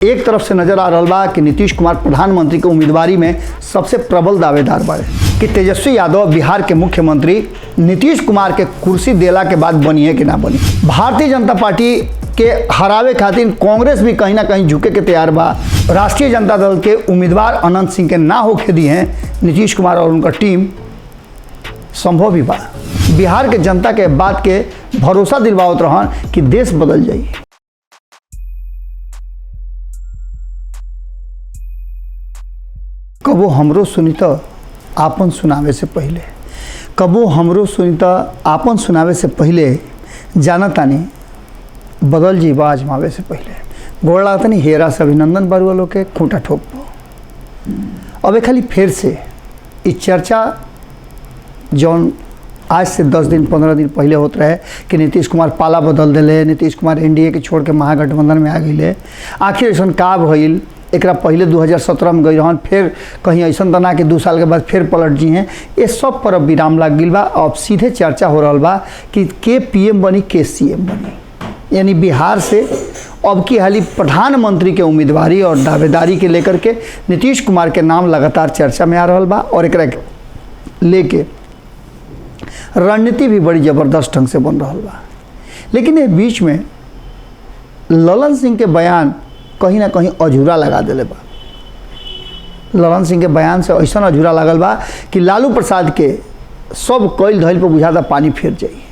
एक तरफ से नजर आ रहा बा कि नीतीश कुमार प्रधानमंत्री के उम्मीदवारी में सबसे प्रबल दावेदार बाड़े कि तेजस्वी यादव बिहार के मुख्यमंत्री नीतीश कुमार के कुर्सी देला के बाद बनी है कि ना बनी। भारतीय जनता पार्टी के हरावे खातिर कांग्रेस भी कहीं ना कहीं झुके के तैयार बा। राष्ट्रीय जनता दल के उम्मीदवार अनंत सिंह के ना होके दी हैं नीतीश कुमार और उनका टीम संभव भी बा। बिहार के जनता के बात के भरोसा दिलवावत रहन कि देश बदल जाई। कबो हमरो सुनी तो आपन सुनावे से पहले, कबो हमरो सुनी तो आपन सुनावे से पहले, जानतानी बदल जीवा आजमावे से पहले। गोड़ लागतनी हेरा से अभिनंदन बरुआ लोग के खूंटा ठोक पो। अब खाली फिर से इस चर्चा जौन आज से 10 दिन 15 दिन पहले होत रहे कि नीतीश कुमार पाला बदल दिले, नीतीश कुमार एनडीए के छोड़ के महागठबंधन में आ गए। आखिर ऐसा का भइल? एकरा पहले 2017 में गई रहन, फिर कहीं ऐसा तना कि 2 साल के बाद फिर पलट जी हैं। ये सब पर अब विराम लग गई बा। अब सीधे चर्चा हो रहा बा कि के पीएम बनी के सीएम बनी। यानी बिहार से अब की हाली प्रधानमंत्री के उम्मीदवारी और दावेदारी के लेकर के नीतीश कुमार के नाम लगातार चर्चा में आ रहा बा और एकरा लेके रणनीति भी बड़ी ज़बरदस्त ढंग से बन रहा बा। लेकिन ये बीच में ललन सिंह के बयान कहीं ना कहीं अधूरा लगा दिले बा। ललन सिंह के बयान से ऐसा अधूरा लगल बा कि लालू प्रसाद के सब कैल धैल पर बुझाता पानी फिर जाई।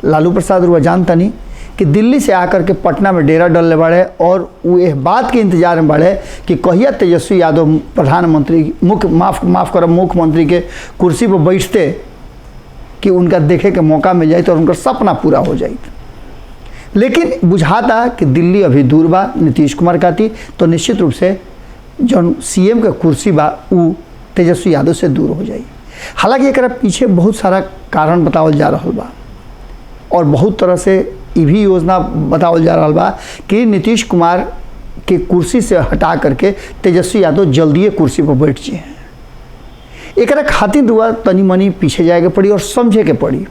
लालू प्रसाद रुआ जानता नहीं कि दिल्ली से आकर के पटना में डेरा डलने बाड़े और वो इस बात के इंतजार में बाड़े कि कहिया तेजस्वी यादव प्रधानमंत्री मुख्यमंत्री के कुर्सी पर बैठते कि उनका देखे के मौका मिल जाए और उनका सपना पूरा हो जाए। लेकिन बुझाता कि दिल्ली अभी दूर बा नीतीश कुमार खाती, तो निश्चित रूप से जो सीएम के कुर्सी बा वो तेजस्वी यादव से दूर हो जाए। हालांकि एक पीछे बहुत सारा कारण बतावल जा रहा बा और बहुत तरह से ये भी योजना बतावल जा रहा बा कि नीतीश कुमार के कुर्सी से हटा करके तेजस्वी यादव जल्दी कुर्सी पर बैठ जाए। एक खातिर दुआ तनी मनी पीछे जाए के पड़ी और समझे के पड़ी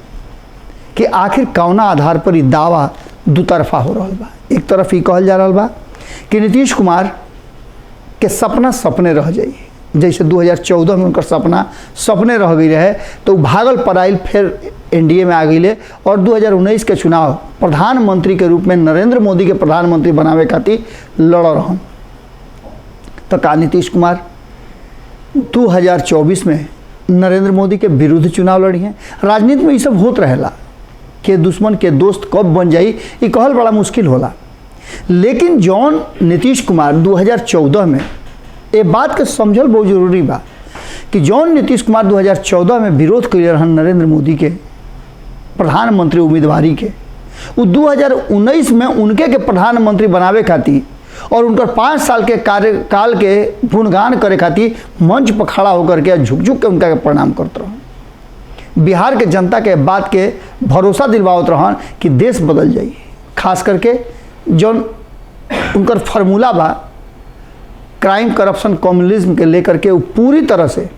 कि आखिर कौना आधार पर ये दावा दो तरफा हो रहा बा। एक तरफ ये कहल जा रहा बा कि नीतीश कुमार के सपना सपने रह जाई, जैसे 2014 में उनका सपने रह गई रहे तो भागल पराइल फिर एनडीए में आ गई और 2019 के चुनाव प्रधानमंत्री के रूप में नरेंद्र मोदी के प्रधानमंत्री बनावे खातिर लड़ रहन। तो का नीतीश कुमार 2024 में नरेंद्र मोदी के विरुद्ध चुनाव लड़ी हैं? राजनीति में ये सब होत रहेला कि दुश्मन के दोस्त कब बन जाई ये कहल बड़ा मुश्किल होला। लेकिन जौन नीतीश कुमार 2014 में ये बात के समझल बहुत जरूरी बा कि जौन नीतीश कुमार 2014 में विरोध कर रहन नरेंद्र मोदी के प्रधानमंत्री उम्मीदवारी के, वो 2019 में उनके के प्रधानमंत्री बनावे खातिर और उनका 5 साल के कार्यकाल के गुणगान करे खातिर मंच पर खड़ा होकर के झुक झुक के उनका प्रणाम करते रहन। बिहार के जनता के बात के भरोसा दिलवावत रहन कि देश बदल जाई। खास करके जौन उनकर फार्मूला बा क्राइम करप्शन कम्युनिज्म के लेकर के वो पूरी तरह से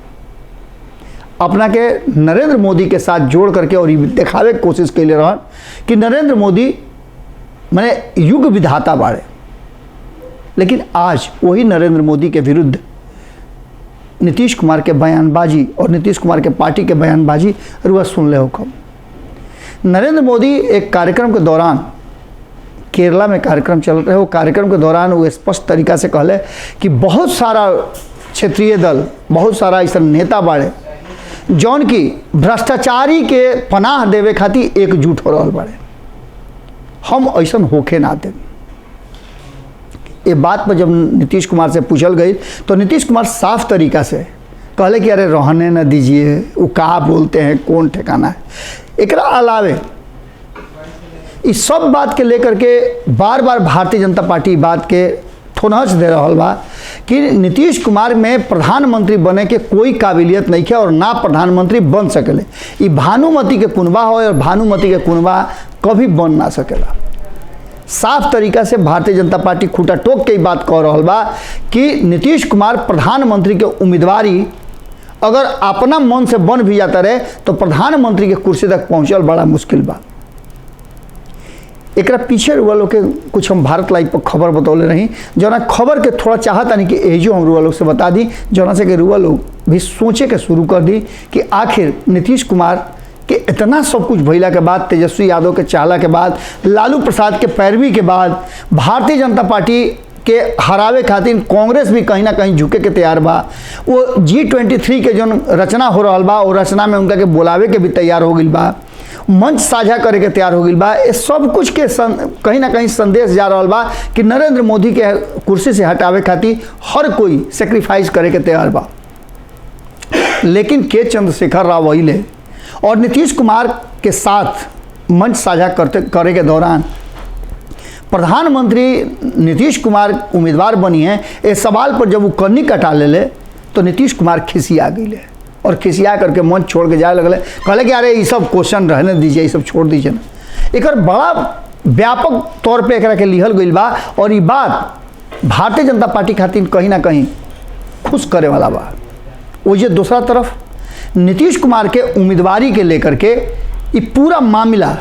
अपना के नरेंद्र मोदी के साथ जोड़ करके और दिखावे की कोशिश कैले रहन कि नरेंद्र मोदी माने युग विधाता बाड़े। लेकिन आज वही नरेंद्र मोदी के विरुद्ध नीतीश कुमार के बयानबाजी और नीतीश कुमार के पार्टी के बयानबाजी रुआ सुन ले हो कम। नरेंद्र मोदी एक कार्यक्रम के दौरान, केरला में कार्यक्रम चल रहे, वो कार्यक्रम के दौरान वो स्पष्ट तरीका से कहले कि बहुत सारा क्षेत्रीय दल, बहुत सारा ऐसा नेता बाड़े जौन की भ्रष्टाचारी के पनाह देवे खातिर एकजुट हो रहा बाड़े। हम ऐसा होके ना दें। ये बात पर जब नीतीश कुमार से पूछल गई तो नीतीश कुमार साफ तरीका से कहले कि अरे रहने न दीजिए, वो कहाँ बोलते हैं, कौन ठिकाना है। एक अलावे इस सब बात के लेकर के बार बार भारतीय जनता पार्टी बात के ठोनहच दे रहा बा कि नीतीश कुमार में प्रधानमंत्री बने के कोई काबिलियत नहीं है और ना प्रधानमंत्री बन सकेले। ये भानुमति के कुनबा हो और भानुमति के कुनबा कभी बन ना सकेला। साफ तरीका से भारतीय जनता पार्टी खूंटा टोक के बात कह रहा बा कि नीतीश कुमार प्रधानमंत्री के उम्मीदवारी अगर अपना मन से बन भी जाता रहे तो प्रधानमंत्री के कुर्सी तक पहुंचल बड़ा मुश्किल बा। एकरा पीछे रुआ लोग के कुछ हम भारत लाइव पर खबर बतौले रही, जना खबर के थोड़ा चाहता नहीं कि एजो हम रुआ लोग से बता दी, जना से कि रुआ लोग भी सोचे के शुरू कर दी कि आखिर नीतीश कुमार के इतना सब कुछ भइला के बाद, तेजस्वी यादव के चाहला के बाद, लालू प्रसाद के पैरवी के बाद, भारतीय जनता पार्टी के हरावे खातिर कांग्रेस भी कहीं ना कहीं झुके के तैयार बा। वो G23 के जो रचना हो रहा बा, वो रचना में उनका के बुलावे के भी तैयार हो गई बा, मंच साझा करे के तैयार हो गई बा। ये सब कुछ के कहीं ना कहीं संदेश जा रहा बा कि नरेंद्र मोदी के कुर्सी से हटावे खातिर हर कोई सेक्रीफाइस करे के तैयार बा। लेकिन के चंद्रशेखर राव वहीले और नीतीश कुमार के साथ मंच साझा करे के दौरान प्रधानमंत्री नीतीश कुमार उम्मीदवार बनी है, इस सवाल पर जब वो कन्नी कटा ले तो नीतीश कुमार खिसिया गई और खिसिया करके मंच छोड़ के जाए लगले, कहले कि अरे ये सब क्वेश्चन रहने दीजिए, ये सब छोड़ दीजिए ना। एक बड़ा व्यापक तौर पे एकरा के लिहल गई बा और ये बात भारतीय जनता पार्टी खातिर कहीं ना कहीं खुश करे वाला बा। वो ये दूसरा तरफ नीतीश कुमार के उम्मीदवारी के लेकर के ये पूरा मामला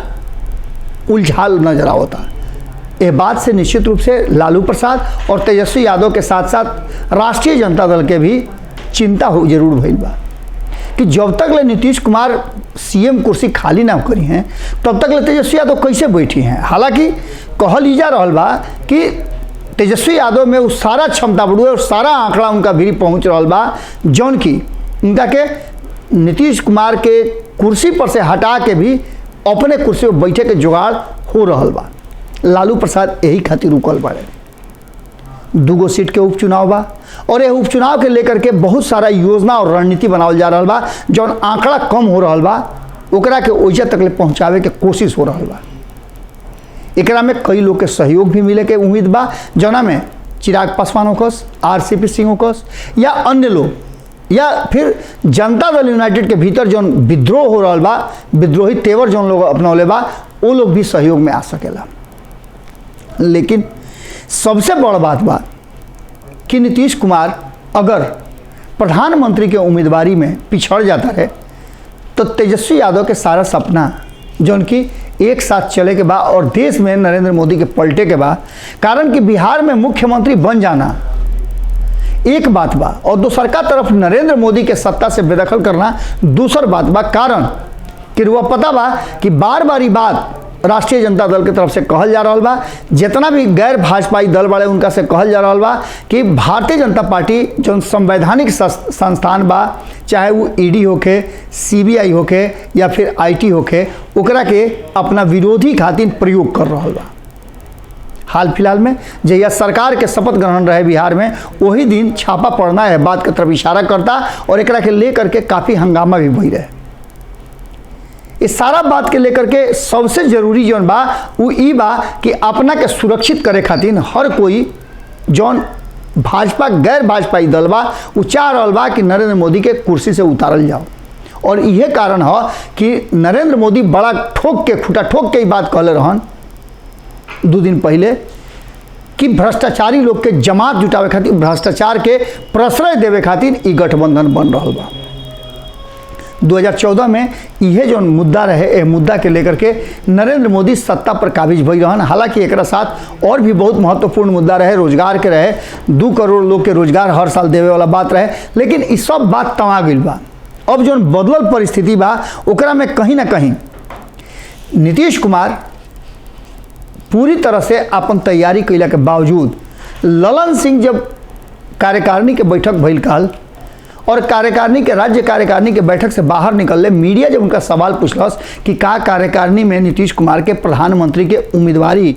उलझाल नजर आवता। ये बात से निश्चित रूप से लालू प्रसाद और तेजस्वी यादव के साथ साथ राष्ट्रीय जनता दल के भी चिंता हो जरूर भइल बा कि जब तक ले नीतीश कुमार सीएम कुर्सी खाली ना करी हैं तब तक ले तेजस्वी यादव कैसे बैठी हैं। हालांकि कहल ही जा रहा बा कि तेजस्वी यादव में वो सारा क्षमता बढ़ुए और सारा आंकड़ा उनका भी पहुंच रहा बा, जौन की उनका के नीतीश कुमार के कुर्सी पर से हटा के भी अपने कुर्सी पर बैठे के जुगाड़ हो रहा बा। लालू प्रसाद यही खातिर रुकल बाड़े। 2 सीट के उपचुनाव बा और ये उपचुनाव के लेकर के बहुत सारा योजना और रणनीति बनावल जा रहा बा, जौन आंकड़ा कम हो रहा बा ओकरा के ओइजा तक ले पहुँचावे के कोशिश हो रहा बा। एकरा में कई लोग के सहयोग भी मिले के उम्मीद बा, जौना में चिराग पासवान होकस, RCP सिंह होकस या अन्य लोग या फिर जनता दल यूनाइटेड के भीतर जौन विद्रोह हो रहा बा, विद्रोही तेवर जौन लोग अपनौले बा, वो लोग भी सहयोग में आ सकेला। लेकिन सबसे बड़ बात बा कि नीतीश कुमार अगर प्रधानमंत्री के उम्मीदवारी में पिछड़ जाता है तो तेजस्वी यादव के सारा सपना जौन कि एक साथ चले के बाद और देश में नरेंद्र मोदी के पलटे के बाद, कारण कि बिहार में मुख्यमंत्री बन जाना एक बात बा और दूसरका तरफ नरेंद्र मोदी के सत्ता से बेदखल करना दूसर बात बा। कारण कि रुआ पता बा कि बार बार बात राष्ट्रीय जनता दल के तरफ से कहल जा रहा बा, जितना भी गैर भाजपाई दल वाले उनका से कहल जा रहा बा कि भारतीय जनता पार्टी जो संवैधानिक संस्थान बा, चाहे वो ED होके, CBI होके या फिर IT होके, ओकरा के अपना विरोधी खातिर प्रयोग कर रहा बा। हाल फिलहाल में जहिया सरकार के शपथ ग्रहण रहे बिहार में, वही दिन छापा पड़ना है बात के तरफ इशारा करता और एकरा के लेकर के काफ़ी हंगामा भी भई रहे। इस सारा बात के लेकर के सबसे जरूरी जौन बा वो ई बा कि अपना के सुरक्षित करे खातिर हर कोई जौन भाजपा गैर भाजपाई दल बा वो चाह रहा बा कि नरेंद्र मोदी के कुर्सी से उतारल जाओ। और यह कारण है कि नरेंद्र मोदी बड़ा ठोक के खुटा ठोक के बात कहले रहन 2 दिन पहले कि भ्रष्टाचारी लोग के जमात जुटावे खातिर, भ्रष्टाचार के प्रश्रय देवे खातिर ई गठबंधन बन रहा बा। 2014 में यह जो मुद्दा रहे, यह मुद्दा के लेकर के नरेंद्र मोदी सत्ता पर काबिज भई रहन। हालांकि एक साथ और भी बहुत महत्वपूर्ण मुद्दा रहे, रोजगार के रहे, 2 करोड़ लोग के रोजगार हर साल देवे वाला बात रहे। लेकिन इस सब बात तमा गई बा। अब जो बदलल परिस्थिति बा ओकरा में कहीं ना कहीं नीतीश कुमार पूरी तरह से अपन तैयारी कैला के बावजूद ललन सिंह जब कार्यकारिणी के बैठक भइल काल और कार्यकारिणी के राज्य कार्यकारिणी के बैठक से बाहर निकलले, मीडिया जब उनका सवाल पूछलस कि का कार्यकारिणी में नीतीश कुमार के प्रधानमंत्री के उम्मीदवारी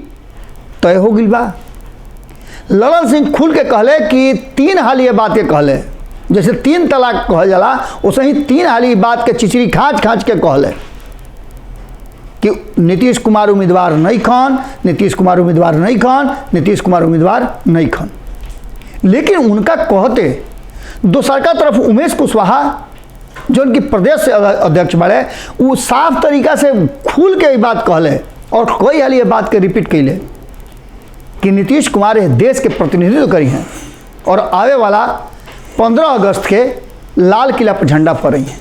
तय हो गई बा, ललन सिंह खुल के कहले कि 3 हाल ये बात के कहले, जैसे 3 तलाक कहल जाला वैसे ही 3 हाल ये बात के चिचरी खाँच खाँच के कहले कि नीतीश कुमार उम्मीदवार नहीं खन, नीतीश कुमार उम्मीदवार नहीं खन, नीतीश कुमार उम्मीदवार नहीं खन। लेकिन उनका कहते दूसरका तरफ उमेश कुशवाहा जो उनकी प्रदेश से अध्यक्ष बड़े, वो साफ तरीका से खुल के बात कहले और कई हाल ये बात के रिपीट कैले कि नीतीश कुमार देश के प्रतिनिधित्व करी हैं और आवे वाला 15 अगस्त के लाल किला पर झंडा फहराई हैं।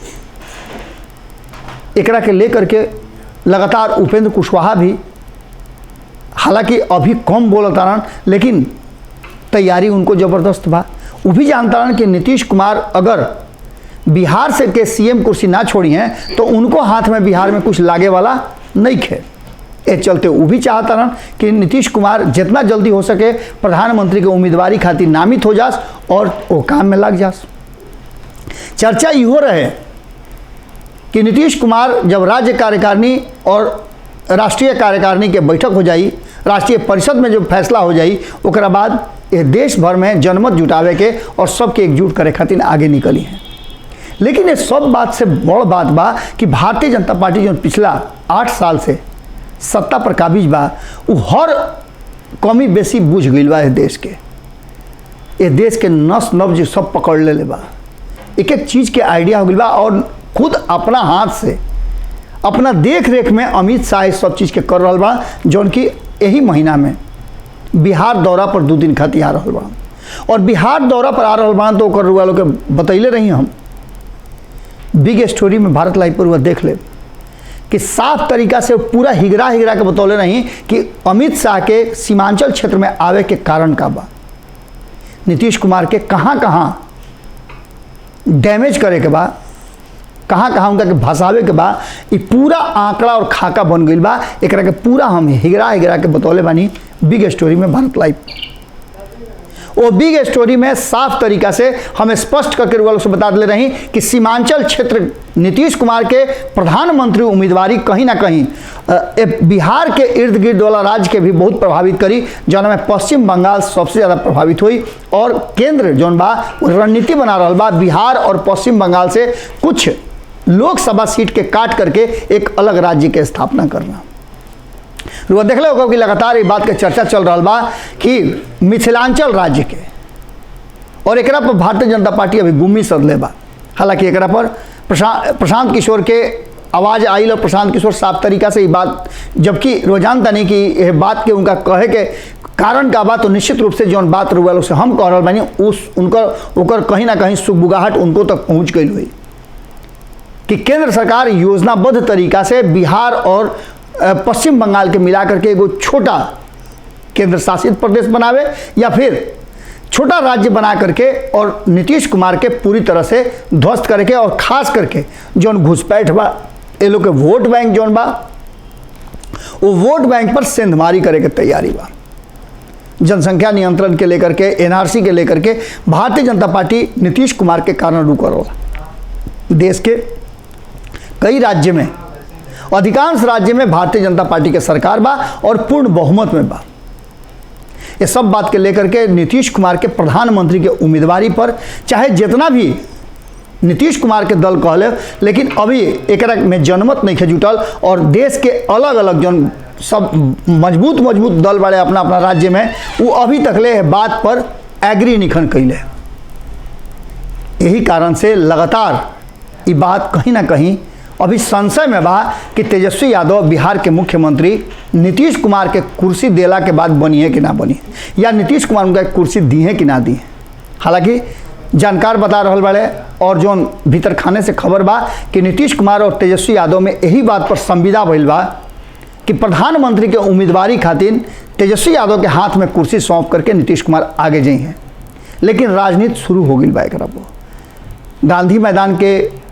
एकरा के लेकर के लगातार उपेंद्र कुशवाहा भी हालांकि अभी कम बोलतारन, लेकिन तैयारी उनको ज़बरदस्त बा। वो भी जानतारन कि नीतीश कुमार अगर बिहार से के सीएम कुर्सी ना छोड़ी हैं तो उनको हाथ में बिहार में कुछ लागे वाला नहीं खे। ए चलते वो भी चाहता रहन कि नीतीश कुमार जितना जल्दी हो सके प्रधानमंत्री के उम्मीदवारी खातिर नामित हो जास और वो काम में लग जास। चर्चा इहो रहे कि नीतीश कुमार जब राज्य कार्यकारिणी और राष्ट्रीय कार्यकारिणी के बैठक हो जाई, राष्ट्रीय परिषद में जो फैसला हो जाई, ओकरा बाद ये देश भर में जनमत जुटावे के और सबके एकजुट करे खातिर आगे निकली हैं। लेकिन ये सब बात से बड़ बात बा कि भारतीय जनता पार्टी जो पिछला 8 साल से सत्ता पर काबिज बा, वो हर कमी बेसी बुझ गई बा। देश के नस नब्ज सब पकड़ ले बा, एक एक चीज़ के आइडिया हो गई बा और खुद अपना हाथ से अपना देख रेख में अमित शाह सब चीज़ के कर रहा बा, जौन कि यही महीना में बिहार दौरा पर 2 दिन खातिर आ रहा बा। और बिहार दौरा पर आ रहा बा तो ओकर रुआ लोग के बतैले रही हम बिग स्टोरी में भारत लाइव पर, वह देख ले कि साफ तरीका से पूरा हिगरा के बतौले नहीं कि अमित शाह के सीमांचल क्षेत्र में आवे के कारण का बा, नीतीश कुमार के कहाँ कहाँ डैमेज करे के बा, कहाँ कहाँ उनका के भसावे के बा, ये पूरा आंकड़ा और खाका बन गई बा। एक के पूरा हम हिगरा के बतौले बानी बिग स्टोरी में भारत लाइव। वो बिग स्टोरी में साफ तरीका से हमें स्पष्ट करके वालों से बता दे रही कि सीमांचल क्षेत्र नीतीश कुमार के प्रधानमंत्री उम्मीदवारी कहीं ना कहीं बिहार के इर्द गिर्द वाला राज्य के भी बहुत प्रभावित करी, जौन में पश्चिम बंगाल सबसे ज़्यादा प्रभावित हुई। और केंद्र जौन बा रणनीति बना रहा बा बिहार और पश्चिम बंगाल से कुछ लोकसभा सीट के काट करके एक अलग राज्य के स्थापना करना। रुआ देख लो कि लगातार ये बात के चर्चा चल रहा बा कि मिथिलांचल राज्य के और एकरा पर भारतीय जनता पार्टी अभी गुम्मी सदले बा। हालांकि एकरा पर प्रशांत किशोर के आवाज़ आई और प्रशांत किशोर साफ तरीका से ये बात, जबकि रोजान तनी कि यह बात के उनका कहे के कारण का बात, तो निश्चित रूप से जौन बात रुआ से हम कह रहा बानी उनकर कहीं ना कहीं सुगबुगाहट उनको तक पहुँच गई हुई कि केंद्र सरकार योजनाबद्ध तरीका से बिहार और पश्चिम बंगाल के मिला करके एगो छोटा केंद्र शासित प्रदेश बनावे या फिर छोटा राज्य बना करके और नीतीश कुमार के पूरी तरह से ध्वस्त करके और खास करके जौन घुसपैठ बा ये लोग के वोट बैंक जौन बा वो वोट बैंक पर सेंधमारी करे के तैयारी बा। जनसंख्या नियंत्रण के लेकर के, एनआरसी के लेकर के भारतीय जनता पार्टी नीतीश कुमार के कारण रुका रहा। देश के कई राज्य में, अधिकांश राज्य में भारतीय जनता पार्टी के सरकार बा और पूर्ण बहुमत में बा। ये सब बात के लेकर के नीतीश कुमार के प्रधानमंत्री के उम्मीदवारी पर चाहे जितना भी नीतीश कुमार के दल कहले, लेकिन अभी एक में जनमत नहीं खे जुटल और देश के अलग अलग जन सब मजबूत दल बड़े अपना अपना राज्य में, वो अभी तक ले बात पर एग्री निखन कैले। यही कारण से लगातार ये बात कहीं ना कहीं अभी संशय में बा कि तेजस्वी यादव बिहार के मुख्यमंत्री नीतीश कुमार के कुर्सी देला के बाद बनी है कि ना बनी, या नीतीश कुमार उनका कुर्सी दी है कि ना दी। हालांकि जानकार बता रहा बड़े और जो भीतर खाने से खबर बा कि नीतीश कुमार और तेजस्वी यादव में यही बात पर संविदा भइल बा कि प्रधानमंत्री के उम्मीदवारी खातिर तेजस्वी यादव के हाथ में कुर्सी सौंप करके नीतीश कुमार आगे जाइ हैं। लेकिन राजनीति शुरू हो गई बा। एक गांधी मैदान के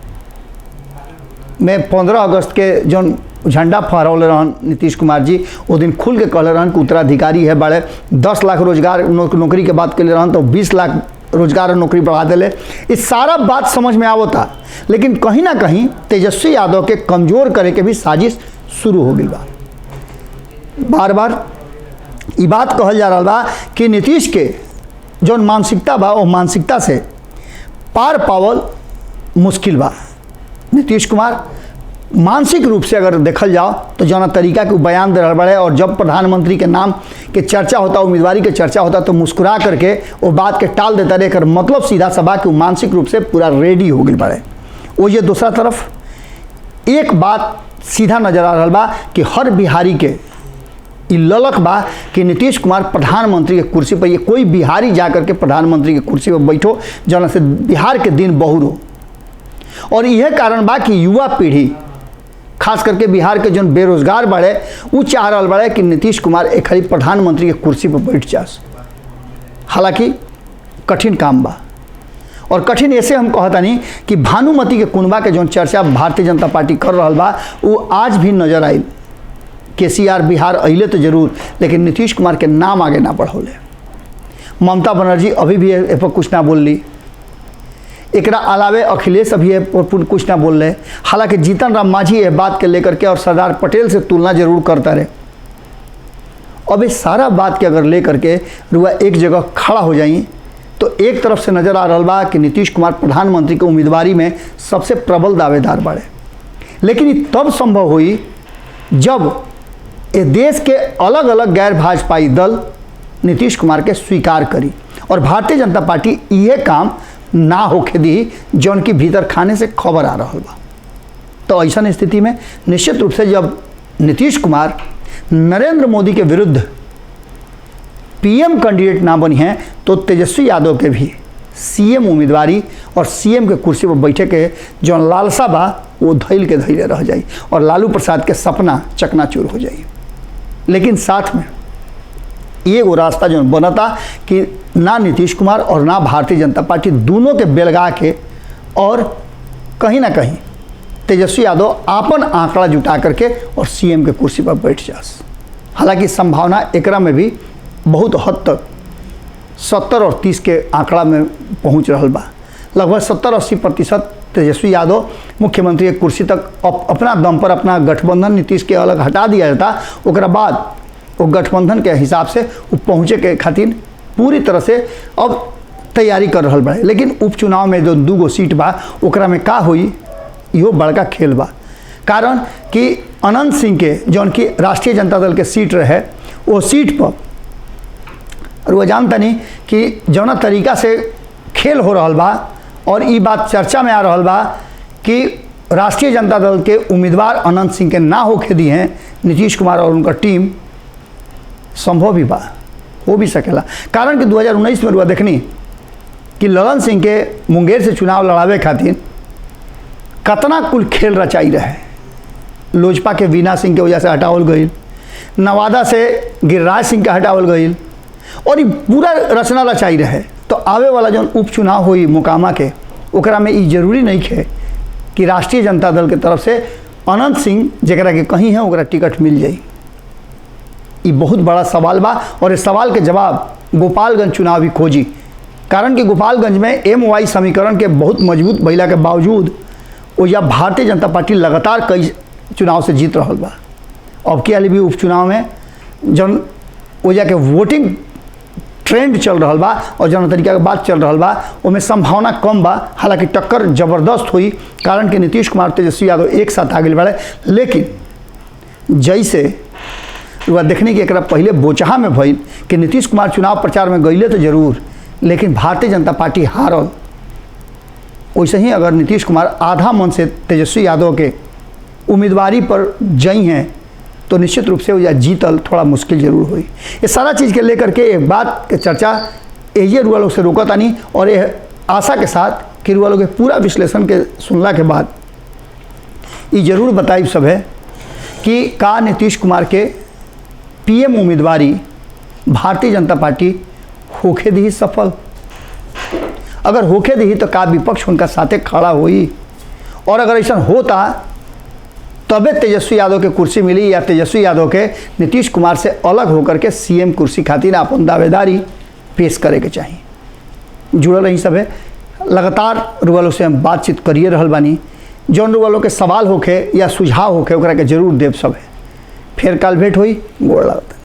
में 15 अगस्त के जो झंडा फहरौले रहन नीतीश कुमार जी, वो दिन खुल के कहले रहन कि उत्तराधिकारी है बड़े 10 लाख रोजगार नौकरी के बात के लिए रहन तो 20 लाख रोजगार और नौकरी बढ़ा दिले। इस सारा बात समझ में आवता, लेकिन कहीं ना कहीं तेजस्वी यादव के कमज़ोर करे के भी साजिश शुरू हो गई बा। बार बार ये बात कहल जा रहा बा कि नीतीश के जो मानसिकता बा वो मानसिकता से पार पावल मुश्किल बा। नीतीश कुमार मानसिक रूप से अगर देखल जाओ तो जना तरीका के बयान दे रहा बड़े, और जब प्रधानमंत्री के नाम के चर्चा होता, उम्मीदवारी के चर्चा होता तो मुस्कुरा करके वो बात के टाल देता रहे कर, मतलब सीधा सभा कि मानसिक रूप से पूरा रेडी हो गई बड़े। वो ये दूसरा तरफ एक बात सीधा नजर आ रहा बा कि हर बिहारी के ललक बा कि नीतीश कुमार प्रधानमंत्री के कुर्सी पर, ये कोई बिहारी जाकर के प्रधानमंत्री की कुर्सी पर बैठो जना से बिहार के दिन बहुर हो। और यह कारण बा कि युवा पीढ़ी खास करके बिहार के जो बेरोजगार बड़े वो चाह रहा बड़े कि नीतीश कुमार एक खाली प्रधानमंत्री के कुर्सी पर बैठ जास। हालांकि कठिन काम बा, और कठिन ऐसे हम कहता नहीं कि भानुमति के कुनबा के जो चर्चा भारतीय जनता पार्टी कर रहा बा वो आज भी नजर आई। केसीआर बिहार अइले तो जरूर, लेकिन नीतीश कुमार के नाम आगे ना बढ़ौले। ममता बनर्जी अभी भी ए पर कुछ ना बोल ली, एकरा अलावे अखिलेश अभी कुछ ना बोल रहे। हालांकि जीतन राम मांझी ये बात के लेकर के और सरदार पटेल से तुलना जरूर करता रहे। अब इस सारा बात के अगर लेकर के रुआ एक जगह खड़ा हो जाइए तो एक तरफ से नजर आ रहा बा कि नीतीश कुमार प्रधानमंत्री के उम्मीदवारी में सबसे प्रबल दावेदार बाड़े, लेकिन ये तब संभव हुई जब ये देश के अलग अलग गैर भाजपाई दल नीतीश कुमार के स्वीकार करी और भारतीय जनता पार्टी ये काम ना होके दी जौन की भीतर खाने से खबर आ रहा बा। तो ऐसा स्थिति में निश्चित रूप से जब नीतीश कुमार नरेंद्र मोदी के विरुद्ध पीएम कैंडिडेट ना बनी हैं तो तेजस्वी यादव के भी सीएम उम्मीदवारी और सीएम के कुर्सी पर बैठे के जो लालसा बा वो धैल के धैर्य रह जाई और लालू प्रसाद के सपना चकनाचूर हो जाई। लेकिन साथ में ये वो रास्ता जो बनता कि ना नीतीश कुमार और ना भारतीय जनता पार्टी दोनों के बेलगा के और कहीं ना कहीं तेजस्वी यादव आपन आंकड़ा जुटा करके और सीएम के कुर्सी पर बैठ जास। हालांकि संभावना एकरा में भी बहुत हद तक 70 और 30 के आंकड़ा में पहुंच रहा बा। लगभग 70-80% तेजस्वी यादव मुख्यमंत्री की कुर्सी तक अपना दम पर अपना गठबंधन नीतीश के अलग हटा दिया जाता, उसके बाद वो गठबंधन के हिसाब से वो पहुँचे के खातिर पूरी तरह से अब तैयारी कर रहा बा। लेकिन उपचुनाव में जो 2 सीट बा ओकरा में का हुई इहो बड़का खेल बा। कारण कि अनंत सिंह के जौन की राष्ट्रीय जनता दल के सीट रहे वो सीट पर और वो जानता नहीं कि जौना तरीका से खेल हो रहा बा और ये बात चर्चा में आ रहा बा कि राष्ट्रीय जनता दल के उम्मीदवार अनंत सिंह के ना होके दिए हैं नीतीश कुमार और उनका टीम, संभव भी बा, हो भी सकेला। कारण कि 2019 में रुआ देखनी कि ललन सिंह के मुंगेर से चुनाव लड़ावे खातिर कतना कुल खेल रचाई रहे। लोजपा के वीना सिंह के वजह से हटावल गई, नवादा से गिरिराज सिंह का हटावल गई और ये पूरा रचना रचाई रहे। तो आवे वाला जो उपचुनाव हुई मोकामा के ओकरा में ये जरूरी नहीं है कि राष्ट्रीय जनता दल के तरफ से अनंत सिंह जरा के कहीं है ओकरा टिकट मिल जाई। ये बहुत बड़ा सवाल बा और इस सवाल के जवाब गोपालगंज चुनाव भी खोजी। कारण कि गोपालगंज में MY समीकरण के बहुत मजबूत भइला के बावजूद वो या भारतीय जनता पार्टी लगातार कई चुनाव से जीत रहा बा। अब के भी उपचुनाव में जन वो जाके वोटिंग ट्रेंड चल रहा बा और जौन तरीका के बात चल रहा बा उसमें संभावना कम बा। हालांकि टक्कर जबरदस्त हुई कारण कि नीतीश कुमार तेजस्वी यादव एक साथ आगे बढ़े। लेकिन जैसे वह देखने की एक पहले बोचहा में भइल कि नीतीश कुमार चुनाव प्रचार में गईले तो जरूर, लेकिन भारतीय जनता पार्टी हारल। वैसे ही अगर नीतीश कुमार आधा मन से तेजस्वी यादव के उम्मीदवारी पर जई हैं तो निश्चित रूप से वह जीतल थोड़ा मुश्किल जरूर हुई। ये सारा चीज़ के लेकर के एक बात के चर्चा ये रुआ लोग से रोकता नहीं और ये आशा के साथ कि रुआ लोग पूरा विश्लेषण के सुनला के बाद ये जरूर बताई सब है कि का नीतीश कुमार के PM उम्मीदवारी भारतीय जनता पार्टी होके दी सफल। अगर होके दी तो का विपक्ष उनका साथे खड़ा हुई और अगर ऐसा होता तबे तेजस्वी यादव के कुर्सी मिली या तेजस्वी यादव के नीतीश कुमार से अलग होकर के CM कुर्सी खातिर अपन दावेदारी पेश करे के चाहिए। जुड़ल रही सब है, लगातार रुआ से हम बातचीत करिए रहल बानी। जौन रुआ के सवाल होके या सुझाव होके ओकरा के जरूर देव सब है। फिर काल भेंट हुई, गोड़ लागत।